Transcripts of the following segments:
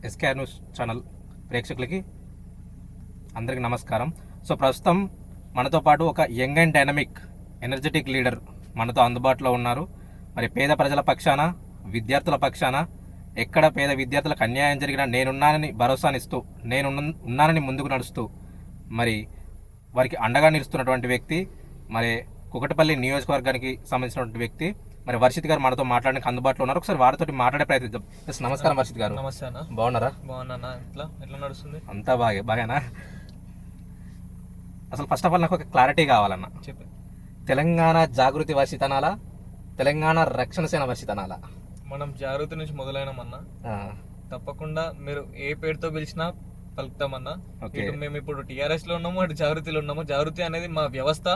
SKR news channel ప్రేక్షకులకి అందరికీ నమస్కారం. సో ప్రస్తుతం మనతో పాటు ఒక young and dynamic energetic leader మనతో అందుబాటులో ఉన్నారు. మరి పేద ప్రజల పక్షాన, విద్యార్థుల పక్షాన, ఎక్కడ పేద విద్యార్థులకు అన్యాయం జరిగినా నేనున్నానని భరోసానిస్తూ, నేనున్నానని ముందుకు నడుస్తూ మరి వారికి అండగా నిలుస్తున్నటువంటి వ్యక్తి, మరి కుకటపల్లి నియోజకవర్గానికి సంబంధించినటువంటి వ్యక్తి మరి వర్షిత్ గారు మనతో మాట్లాడడానికి అందుబాటులో ఉన్నారు. ఒకసారి వారితో మాట్లాడే ప్రయత్నిద్దాం. నమస్కారం వర్షిత్ గారు. నమస్తే అన్న. బాగున్నారా? బాగున్నా. ఎట్లా నడుస్తుంది? అంతా బాగానా? అసలు ఫస్ట్ ఆఫ్ ఆల్ నాకు ఒక క్లారిటీ కావాలన్న. చెప్పండి. తెలంగాణ జాగృతి వర్షిత్ అనాలా, తెలంగాణ రక్షణ సేన వర్షిత్ అనాలా? మనం జాగృతి నుంచి మొదలైనామన్నా. తప్పకుండా మీరు ఏ పేరుతో పిలిచినా పలుకుతామన్నా. మేము ఇప్పుడు టిఆర్ఎస్ లో ఉన్నాము, అటు జాగృతిలో ఉన్నాము. జాగృతి అనేది మా వ్యవస్థ,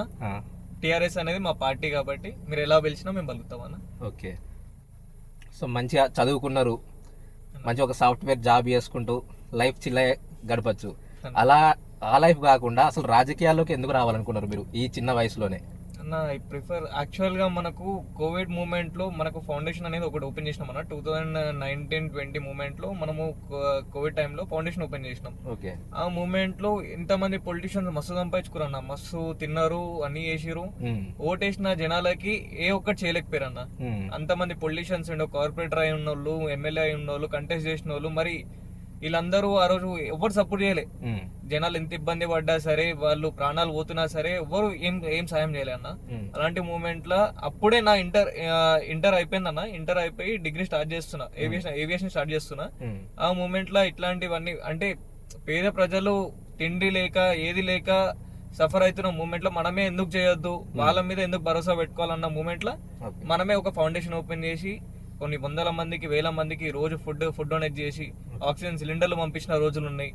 టిఆర్ఎస్ అనేది మా పార్టీ, కాబట్టి మీరు ఎలా పిలిచినా మేము పలుకుతామన్నా. ఓకే. సో మంచిగా చదువుకున్నారు, మంచి ఒక సాఫ్ట్వేర్ జాబ్ చేసుకుంటూ లైఫ్ చిల్ల గడపచ్చు. అలా ఆ లైఫ్ కాకుండా అసలు రాజకీయాల్లోకి ఎందుకు రావాలనుకున్నారు మీరు ఈ చిన్న వయసులోనే? అన్న, ఐ ప్రిఫర్ యాక్చువల్గా మనకు కోవిడ్ మూమెంట్లో మనకు ఫౌండేషన్ అనేది ఒకటి ఓపెన్ చేసినాం అన్న. 2019-20 మూమెంట్లో మనము కోవిడ్ టైంలో ఫౌండేషన్ ఓపెన్ చేసినాం. ఓకే. ఆ మూమెంట్లో ఇంతమంది పొలిటీషియన్స్ మస్తు సంపాదించుకురన్న, మస్తు తిన్నారు, అన్ని చేసిరు. ఓటేసిన జనాలకి ఏ ఒక్కటి చేయలేకపోయారన్న. అంతమంది పొలిటీషియన్స్ ఉండే, కార్పొరేటర్ అయి ఉన్నోళ్ళు, ఎమ్మెల్యే అయి ఉన్నోళ్ళు, కంటెస్ట్ చేసిన వాళ్ళు, మరి వీళ్ళందరూ ఆ రోజు ఎవరు సపోర్ట్ చేయలే. జనాలు ఎంత ఇబ్బంది పడ్డా సరే, వాళ్ళు ప్రాణాలు పోతున్నా సరే, ఎవరు ఏం సాయం చేయలే అన్న. అలాంటి మూమెంట్ లా అప్పుడే నా ఇంటర్ అయిపోయింది అన్న. ఇంటర్ అయిపోయి డిగ్రీ స్టార్ట్ చేస్తున్నా, ఏవియేషన్ స్టార్ట్ చేస్తున్నా. ఆ మూమెంట్ లా ఇట్లాంటివన్నీ అంటే పేద ప్రజలు తిండి లేక, ఏది లేక సఫర్ అవుతున్న మూమెంట్ లో మనమే ఎందుకు చేయొద్దు, వాళ్ళ మీద ఎందుకు భరోసా పెట్టుకోవాలన్న మూమెంట్ లో మనమే ఒక ఫౌండేషన్ ఓపెన్ చేసి కొన్ని వందల మందికి, వేల మందికి రోజు ఫుడ్ డొనేట్ చేసి ఆక్సిజన్ సిలిండర్లు పంపించిన రోజులు ఉన్నాయి.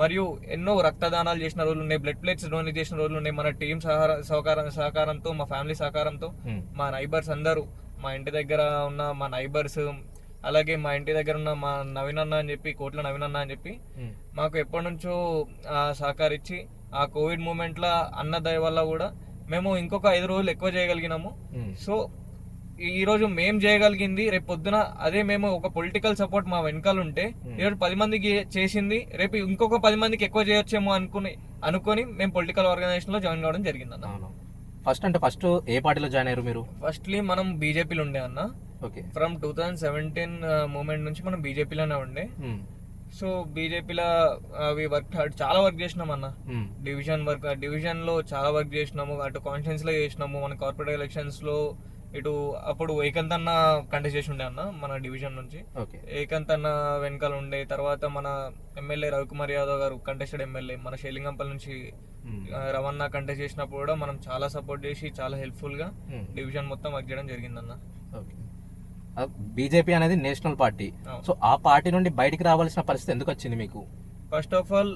మరియు ఎన్నో రక్తదానాలు చేసిన రోజులు ఉన్నాయి, బ్లడ్ ప్లేట్స్ డొనేట్ చేసిన రోజులు ఉన్నాయి. మన టీం సహకారంతో, మా ఫ్యామిలీ సహకారంతో, మా నైబర్స్ అందరూ, మా ఇంటి దగ్గర ఉన్న మా నైబర్స్, అలాగే మా ఇంటి దగ్గర ఉన్న మా నవీన్ అన్న అని చెప్పి, కోట్ల నవీన్ అన్న అని చెప్పి మాకు ఎప్పటి నుంచో సహకరించి ఆ కోవిడ్ మూమెంట్ లా అన్న దయ వల్ల కూడా మేము ఇంకొక 5 రోజులు ఎక్కువ చేయగలిగినాము. సో ఈ రోజు మేము చేయగలిగింది రేపు పొద్దున అదే మేము ఒక పొలిటికల్ సపోర్ట్ మా వెనకాల ఉంటే ఈరోజు 10 మందికి చేసింది రేపు ఇంకొక 10 మందికి ఎక్కువ చేయొచ్చేమో అనుకుని మేము పొలిటికల్ ఆర్గనైజేషన్ లో జాయిన్ కావడం జరిగింది అన్న. ఫస్ట్ ఏ పార్టీలో జాయిన్ అయ్యారు మీరు? ఫస్ట్లీ మనం బీజేపీలో ఉండే అన్న. ఓకే. ఫ్రమ్ 2017 మూమెంట్ నుంచి మనం బీజేపీలోనే ఉండే. సో బీజేపీలో అవి చాలా వర్క్ చేసినాం అన్న. డివిజన్ లో చాలా వర్క్ చేసినాము, అటు కాన్స్టిట్యూన్స్ లో చేసినాము. మన కార్పొరేట్ ఎలక్షన్స్ లో ఇటు అప్పుడు ఏకంత్ అన్న కంటెస్ట్ చేసి ఉండే అన్న మన డివిజన్ నుంచి. ఏకంత్ అన్న వెనకాల ఉండే. తర్వాత మన ఎమ్మెల్యే రవికుమార్ యాదవ్ గారు కంటెస్టెడ్ ఎమ్మెల్యే, మన షేలింగంపల్ నుంచి రవణ కంటెస్ట్ చేసినప్పుడు కూడా మనం చాలా సపోర్ట్ చేసి చాలా హెల్ప్ఫుల్ గా డివిజన్ మొత్తం వర్క్ చేయడం జరిగిందన్న. బీజేపీ అనేది నేషనల్ పార్టీ. సో ఆ పార్టీ నుండి బయటికి రావాల్సిన పరిస్థితి ఎందుకు వచ్చింది మీకు? ఫస్ట్ ఆఫ్ ఆల్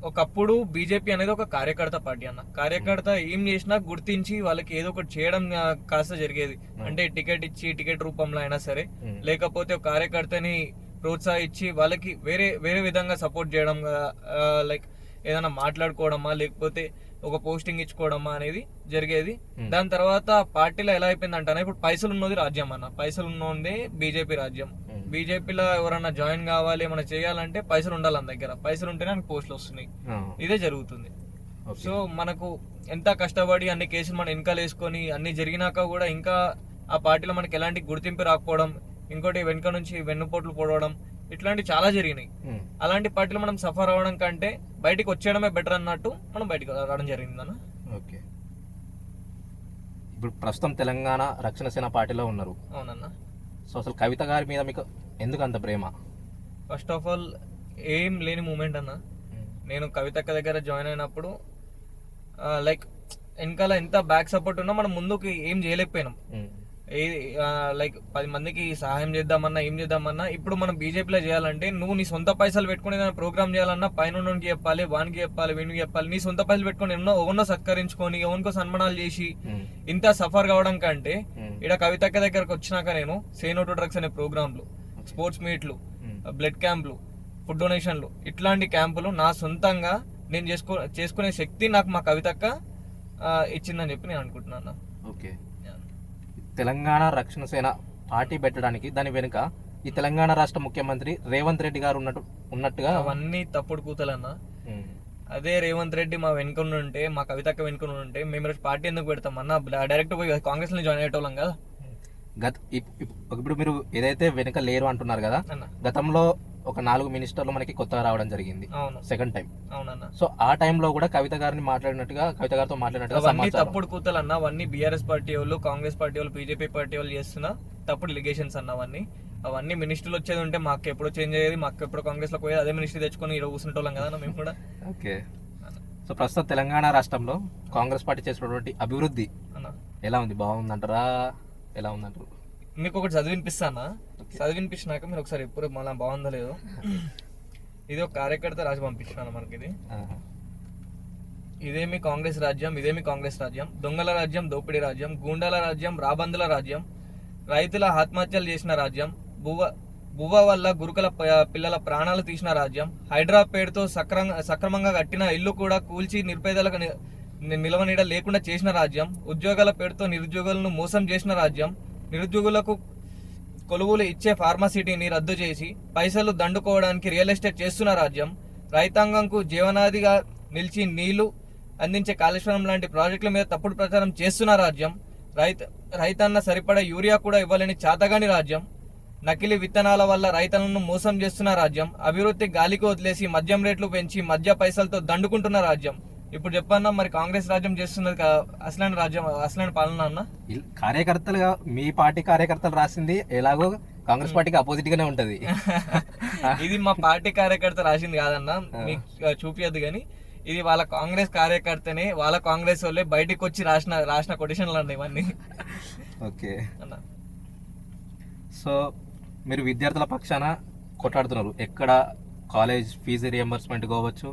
ఒకప్పుడు బీజేపీ అనేది ఒక కార్యకర్త పార్టీ అన్న. కార్యకర్త ఏం చేసినా గుర్తించి వాళ్ళకి ఏదో ఒకటి చేయడం కాస్త జరిగేది. అంటే టికెట్ ఇచ్చి, టికెట్ రూపంలో అయినా సరే, లేకపోతే ఒక కార్యకర్తని ప్రోత్సహించి వాళ్ళకి వేరే విధంగా సపోర్ట్ చేయడం, లైక్ ఏదైనా మాట్లాడుకోవడమా, లేకపోతే ఒక పోస్టింగ్ ఇచ్చుకోవడమా అనేది జరిగేది. దాని తర్వాత పార్టీలో ఎలా అయిపోయిందంటే ఇప్పుడు పైసలు ఉన్నది రాజ్యం అన్న. పైసలు ఉన్నది బీజేపీ రాజ్యం. బీజేపీలో ఎవరన్నా జాయిన్ కావాలి, ఏమైనా చేయాలంటే పైసలు ఉండాలి మన దగ్గర. పైసలు ఉంటేనే మనకు పోస్టులు వస్తున్నాయి. ఇదే జరుగుతుంది. సో మనకు ఎంత కష్టపడి అన్ని కేసులు మనం వెనకాల వేసుకొని అన్ని జరిగినాక కూడా ఇంకా ఆ పార్టీలో మనకి ఎలాంటి గుర్తింపు రాకపోవడం, ఇంకోటి వెనుక నుంచి వెన్నుపోట్లు పోవడం, ఇట్లాంటి చాలా జరిగినాయి. అలాంటి పార్టీలో మనం సఫర్ అవ్వడం కంటే బయటికి వచ్చేయడమే బెటర్ అన్నట్టు మనం బయటకు రావడం జరిగిందన్న. ఓకే. ఇప్పుడు ప్రస్తుతం తెలంగాణ రక్షణ సేన పార్టీలో ఉన్నారు. అవునన్న. సో అసలు కవిత గారి మీద మీకు ఎందుకు అంత ప్రేమ? ఫస్ట్ ఆఫ్ ఆల్ ఏం లేని మూమెంట్ అన్న. నేను కవితక్క దగ్గర జాయిన్ అయినప్పుడు లైక్ వెనకాల ఎంత బ్యాక్ సపోర్ట్ ఉన్నా మనం ముందుకు ఏం చేయలేకపోయినాం. లైక్ 10 మందికి సహాయం చేద్దామన్నా, ఏం చేద్దామన్నా, ఇప్పుడు మనం బీజేపీలో చేయాలంటే నువ్వు నీ సొంత పైసలు పెట్టుకుని ఏదైనా ప్రోగ్రామ్ చేయాలన్నా పైన చెప్పాలి, వానికి చెప్పాలి, వీనికి చెప్పాలి. నీ సొంత పైసలు పెట్టుకుని ఎవరినో సత్కరించుకొని, ఎవరికో సన్మానాలు చేసి ఇంత సఫర్ కావడం కంటే ఇక్కడ కవితక్క దగ్గరకు వచ్చినాక నేను సే నో టు డ్రగ్స్ అనే ప్రోగ్రాంలు, స్పోర్ట్స్ మీట్లు, బ్లడ్ క్యాంపులు, ఫుడ్ డొనేషన్లు, ఇట్లాంటి క్యాంపులు నా సొంతంగా నేను చేసుకునే శక్తి నాకు మా కవితక్క ఇచ్చిందని చెప్పి నేను అనుకుంటున్నాను. ఓకే. తెలంగాణ రక్షణ సేన పార్టీ పెట్టడానికి దాని వెనుక ఈ తెలంగాణ రాష్ట్ర ముఖ్యమంత్రి రేవంత్ రెడ్డి గారు ఉన్నట్టుగా అవన్నీ తప్పుడు కూతలన్నా. ఉమ్, అదే రేవంత్ రెడ్డి మా వెనుకొని ఉంటే, మా కవితక్క వెనుకొని ఉంటే మేము ఈరోజు పార్టీ ఎందుకు పెడతాం అన్న? డైరెక్ట్ పోయి కాంగ్రెస్ లో జాయిన్ అయ్యేటోళ్ళం కదా ఇప్పుడు మీరు ఏదైతే వెనుక లేరు అంటున్నారు కదా, అన్న. గతంలో ఒక 4 మినిస్టర్లు మనకి కొత్తగా రావడం జరిగింది, అవును, సెకండ్ టైం. అవునన్న. సో ఆ టైంలో కూడా కవిత గారితో మాట్లాడినట్టుగా అవన్నీ సమాచారం. తప్పుడు కూతలు అన్న. అవన్నీ బీఆర్ఎస్ పార్టీ వాళ్ళు, కాంగ్రెస్ పార్టీ వాళ్ళు, బీజేపీ పార్టీ వాళ్ళు చేస్తున్న తప్పుడు లిగేషన్స్ అన్న. అవన్నీ మినిస్టర్లు వచ్చేది ఉంటే మాకు ఎప్పుడో చేంజ్ అయ్యేది, మాకు ఎప్పుడో కాంగ్రెస్ లో పోయేది, అదే మినిస్టర్ తెచ్చుకొని ఈరోజు కూర్చుంటోళ్ళం కదా మేము కూడా. ఓకే. సో ప్రస్తుతం తెలంగాణ రాష్ట్రంలో కాంగ్రెస్ పార్టీ చేసినటువంటి అభివృద్ధి అన్న ఎలా ఉంది? బాగుందంటారా? ఎలా ఉందంటారు? మీకు ఒకటి చదివినిపిస్తానా? చదివినిపించినాక మీరు ఒకసారి ఎప్పుడు మళ్ళీ బాగుందో లేదో. ఇది ఒక కార్యకర్త రాసి పంపించినాను మనకి. ఇదేమి కాంగ్రెస్ రాజ్యం, ఇదేమి కాంగ్రెస్ రాజ్యం, దొంగల రాజ్యం, దోపిడీ రాజ్యం, గూండాల రాజ్యం, రాబందుల రాజ్యం, రైతుల ఆత్మహత్యలు చేసిన రాజ్యం, బువ్వ వల్ల గురుకుల పిల్లల ప్రాణాలు తీసిన రాజ్యం, హైడ్రా పేరుతో సక్రమంగా కట్టిన ఇల్లు కూడా కూల్చి నిరుపేదలకు నిలవనీడ లేకుండా చేసిన రాజ్యం, ఉద్యోగాల పేరుతో నిరుద్యోగులను మోసం చేసిన రాజ్యం, నిరుద్యోగులకు కొలువులు ఇచ్చే ఫార్మాసిటీని రద్దు చేసి పైసలు దండుకోవడానికి రియల్ ఎస్టేట్ చేస్తున్న రాజ్యం, రైతాంగంకు జీవనాదిగా నిలిచి నీళ్లు అందించే కాళేశ్వరం లాంటి ప్రాజెక్టుల మీద తప్పుడు ప్రచారం చేస్తున్న రాజ్యం, రైతన్న సరిపడా యూరియా కూడా ఇవ్వలేని చాతగాని రాజ్యం, నకిలీ విత్తనాల వల్ల రైతులను మోసం చేస్తున్న రాజ్యం, అభివృద్ధి గాలికి వదిలేసి మద్యం రేట్లు పెంచి మద్య పైసలతో దండుకుంటున్న రాజ్యం. ఇప్పుడు చెప్పన్నా మరి కాంగ్రెస్ రాజ్యం చేస్తున్నది అసలైన రాజ్యం, అసలైన పాలన అన్న? కార్యకర్తలుగా మీ పార్టీ కార్యకర్తలు రాసింది ఎలాగో కాంగ్రెస్ పార్టీకి అపోజిట్ గానే ఉంటది. ఇది మా పార్టీ కార్యకర్త రాసింది కాదన్న, మీకు చూపియద్దు కానీ ఇది వాళ్ళ కాంగ్రెస్ కార్యకర్తనే, వాళ్ళ కాంగ్రెస్ వాళ్ళే బయటకు వచ్చి రాసిన కొటేషన్లు అన్న ఇవన్నీ. ఓకే అన్న. సో మీరు విద్యార్థుల పక్షాన కొట్లాడుతున్నారు. ఎక్కడ కాలేజ్ ఫీజు రియంబర్స్మెంట్ కావచ్చు,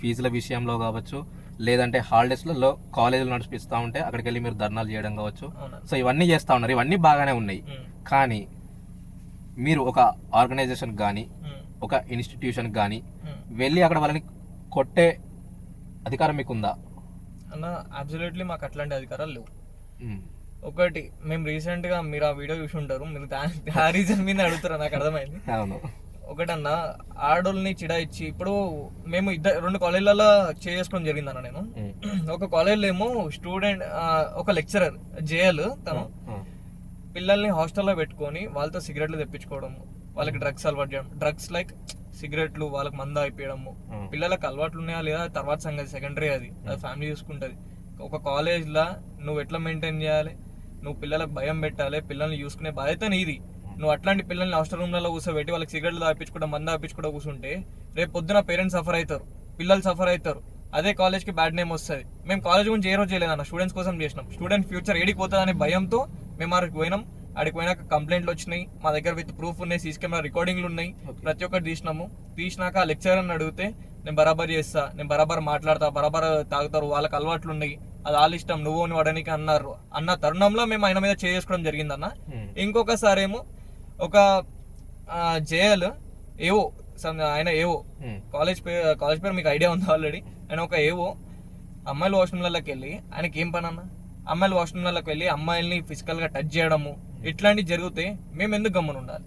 ఫీజుల విషయంలో కావచ్చు, లేదంటే హాలిడేస్లలో కాలేజీలు నడిపిస్తూ ఉంటే అక్కడికి వెళ్ళి మీరు ధర్నాలు చేయడం కావచ్చు. సో ఇవన్నీ చేస్తూ ఉన్నారు, ఇవన్నీ బాగానే ఉన్నాయి. కానీ మీరు ఒక ఆర్గనైజేషన్ కానీ ఒక ఇన్స్టిట్యూషన్ కానీ వెళ్ళి అక్కడ వాళ్ళని కొట్టే అధికారం మీకు ఉందా? అన్న అబ్సల్యూట్లీ మాకు అట్లాంటి అధికారాలు లేవు. ఒకటి, మేము రీసెంట్ గా మీరు ఆ వీడియో చూసి ఉంటారు, మీరు ఆ రీజన్ మీద అడుగుతారా? నాకు అర్థమైంది. అవును. ఒకటన్నా ఆడోళ్ళని చిడాయిచ్చి, ఇప్పుడు మేము 2 కాలేజీలలో చేసుకోవడం జరిగిందన్న. నేను ఒక కాలేజీలో ఏమో స్టూడెంట్, ఒక లెక్చరర్ జేఎల్ తను పిల్లల్ని హాస్టల్లో పెట్టుకొని వాళ్ళతో సిగరెట్లు తెప్పించుకోవడం, వాళ్ళకి డ్రగ్స్ అలవాటు చేయడం, డ్రగ్స్ లైక్ సిగరెట్లు, వాళ్ళకి మందు అయిపోయడము. పిల్లలకు అలవాట్లు ఉన్నాయా లేదా తర్వాత సంగతి, సెకండరీ, అది ఫ్యామిలీ చూసుకుంటది. ఒక కాలేజ్లో నువ్వు ఎట్లా మెయింటైన్ చేయాలి, నువ్వు పిల్లలకు భయం పెట్టాలి, పిల్లల్ని చూసుకునే బాధ్యత నీది. నువ్వు అట్లాంటి పిల్లల్ని హాస్టల్ రూమ్లలో కూర్చోబెట్టి వాళ్ళకి సిగరెట్లు తాపించుకుంటా, మందు తాపించుకుంటా కూర్చుంటే రేపు పొద్దున పేరెంట్స్ సఫర్ అవుతారు, పిల్లలు సఫర్ అవుతారు, అదే కాలేజ్కి బ్యాడ్ నేమ్ వస్తుంది. మేము కాలేజ్ గురించి ఏ రోజు చేయలేదన్న, స్టూడెంట్స్ కోసం చేసినాం. స్టూడెంట్ ఫ్యూచర్ ఏడికి పోతుంది అనే భయంతో మేము ఆడికి పోయినాం. ఆడికి పోయినాక కంప్లైంట్లు వచ్చినాయి, మా దగ్గర విత్ ప్రూఫ్ ఉన్నాయి, సీసీ కెమెరా రికార్డింగ్లు ఉన్నాయి, ప్రతి ఒక్కటి తీసినాక ఆ లెక్చరర్ అని అడిగితే నేను బరాబర్ చేస్తా, నేను బరాబర్ మాట్లాడతా, బరాబర్ తాగుతారు, వాళ్ళకి అలవాట్లు ఉన్నాయి, అది వాళ్ళ ఇష్టం, నువ్వు వాడడానికి అన్నారు అన్న తరుణంలో మేము ఆయన మీద చేసుకోవడం జరిగిందన్న. ఇంకొకసారి ఏమో ఒక జేఎల్ ఏవో ఆయన ఏవో కాలేజ్ పేరు మీకు ఐడియా ఉంది ఆల్రెడీ. ఆయన ఒక ఏవో అమ్మాయిల వాష్రూమ్లలోకి వెళ్ళి, ఆయనకి ఏం పని అన్న, అమ్మాయిల వాష్రూమ్లలోకి వెళ్ళి అమ్మాయిల్ని ఫిజికల్ గా టచ్ చేయడము, ఇట్లాంటివి జరిగితే మేము ఎందుకు గమ్మున ఉండాలి?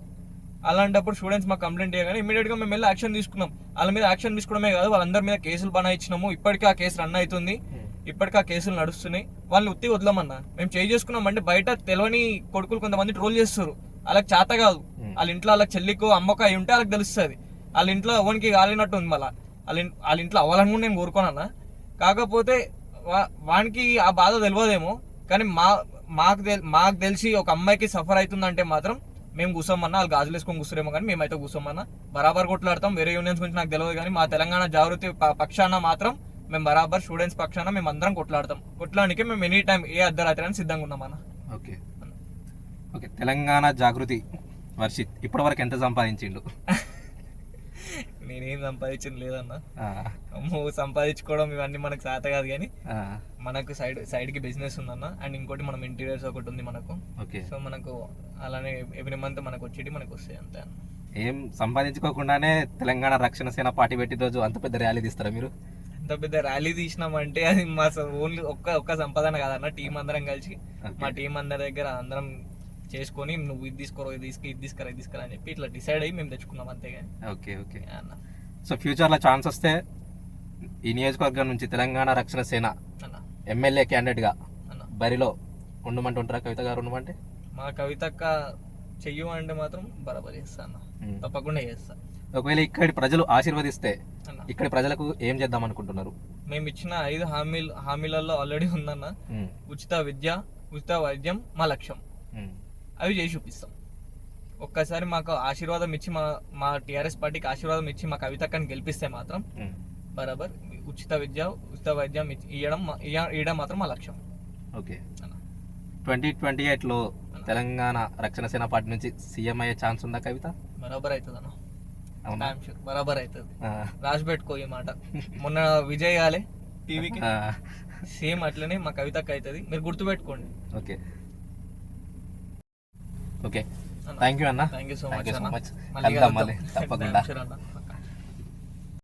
అలాంటప్పుడు స్టూడెంట్స్ మాకు కంప్లైంట్ చేయగానే ఇమీడియట్ గా మేము వెళ్ళి యాక్షన్ తీసుకున్నాం. వాళ్ళ మీద యాక్షన్ తీసుకోవడమే కాదు, వాళ్ళందరి మీద కేసులు బనాయించినాము. ఇప్పటికీ ఆ కేసు రన్ అవుతుంది, ఇప్పటికీ ఆ కేసులు నడుస్తున్నాయి. వాళ్ళని ఉత్తి వదలమన్నా. మేము చేసుకున్నాం అంటే బయట తెలియని కొడుకులు కొంతమంది ట్రోల్ చేస్తారు, వాళ్ళకి చేత కాదు. వాళ్ళ ఇంట్లో వాళ్ళకి చెల్లికో అమ్మకో అయి ఉంటే వాళ్ళకి తెలుస్తుంది. వాళ్ళ ఇంట్లో ఎవరికి కాలినట్టు ఉంది, మళ్ళీ వాళ్ళ ఇంట్లో అవ్వాలని కూడా నేను కోరుకోనన్నా. కాకపోతే వానికి ఆ బాధ తెలియదేమో, కానీ మాకు తెలిసి ఒక అమ్మాయికి సఫర్ అవుతుందంటే మాత్రం మేము కూర్చోమన్నా, వాళ్ళు గాజులు వేసుకొని కూర్చోరేమో కానీ మేమైతే కూర్చోమన్నా బరాబర్ కొట్లాడతాం. వేరే యూనియన్స్ గురించి నాకు తెలియదు కానీ మా తెలంగాణ జాగృతి పక్షాన మాత్రం మేము బరాబర్ స్టూడెంట్స్ పక్షాన మేము అందరం కొట్లాడతాం. కొట్లాడానికి మేము ఎనీ టైం ఏ అర్ధరాత్రి అని సిద్ధంగా ఉన్నామన్నా. Okay okay. తెలంగాణ జాగృతి వర్షిత్ ఇప్పటి వరకు ఎంత సంపాదించిండు? నేనేం సంపాదించింది లేదన్నా. సంపాదించుకోవడం ఇవన్నీ మనకు చేత కాదు, కానీ మనకు సైడ్ కి బిజినెస్ ఉందన్న. అండ్ ఇంకోటి మనం ఇంటీరియర్స్ ఒకటి ఉంది మనకు. సో మనకు అలానే ఎవ్రీ మంత్ మనకు వచ్చేటి మనకు వస్తాయి అంతే అన్న. ఏం సంపాదించుకోకుండానే తెలంగాణ రక్షణ సేన పార్టీ పెట్టిన రోజు అంత పెద్ద ర్యాలీ తీస్తారా మీరు? అంత పెద్ద ర్యాలీ తీసినామంటే అది మా ఓన్లీ ఒక్క సంపాదన కాదన్న. టీం అందరం కలిసి, మా టీం అందరి దగ్గర అందరం చేసుకొని నువ్వు ఇది తీసుకోరో ఇది తీసుకురా అని చెప్పి ఇట్లా డిసైడ్ అయ్యి మేము తెచ్చుకున్నాం అంతేగాని ఓకే ఓకే. అన్న సో ఫ్యూచర్లో ఛాన్స్ వస్తే ఈ నియోజకవర్గం నుంచి తెలంగాణ రక్షణ సేన అన్న ఎమ్మెల్యే క్యాండిడేట్గా అన్న బరిలో ఉండమంటే ఉంటారా కవిత గారు? ఉండమంటే మా కవితక్క చెయ్యు అంటే మాత్రం బరాబర్ చేస్తా అన్న, తప్పకుండా చేస్తా. ఒకవేళ ఇక్కడి ప్రజలు ఆశీర్వదిస్తే అన్న ఇక్కడి ప్రజలకు ఏం చేద్దాం అనుకుంటున్నారు? మేము ఇచ్చిన 5 హామీలలో ఆల్రెడీ ఉందన్న. ఉచిత విద్య, ఉచిత వైద్యం మా లక్ష్యం. అవి చేసి చూపిస్తాం. ఒక్కసారి మాకు ఆశీర్వాదం ఇచ్చి మా టీఆర్ఎస్ పార్టీకి ఆశీర్వాదం ఇచ్చి మా కవితక్కని గెలిపిస్తే మాత్రం బరాబర్ ఉచిత విద్య, ఉచిత వైద్యం ఇవ్వడం మాత్రం మా లక్ష్యం. ఓకే. 2028లో తెలంగాణ రక్షణ సేన పార్టీ నుంచి సీఎం అయ్యే ఛాన్స్ ఉందా కవిత? బరాబర్ అవుతుంది అన్న, అవునా? బరాబర్ అవుతుంది. రాసి పెట్టుకో ఈ మాట. మొన్న విజయ్ గాలే టీవీకి సేమ్ అట్లనే మా కవితకు అవుతుంది, మీరు గుర్తుపెట్టుకోండి. Okay okay. థ్యాంక్ యూ అన్న. Thank you so thank much you so అన్న. మచ్. మళ్ళీ కలుద్దాం కలుద్దాం. మళ్ళీ తప్పకుండా. Sure అన్న.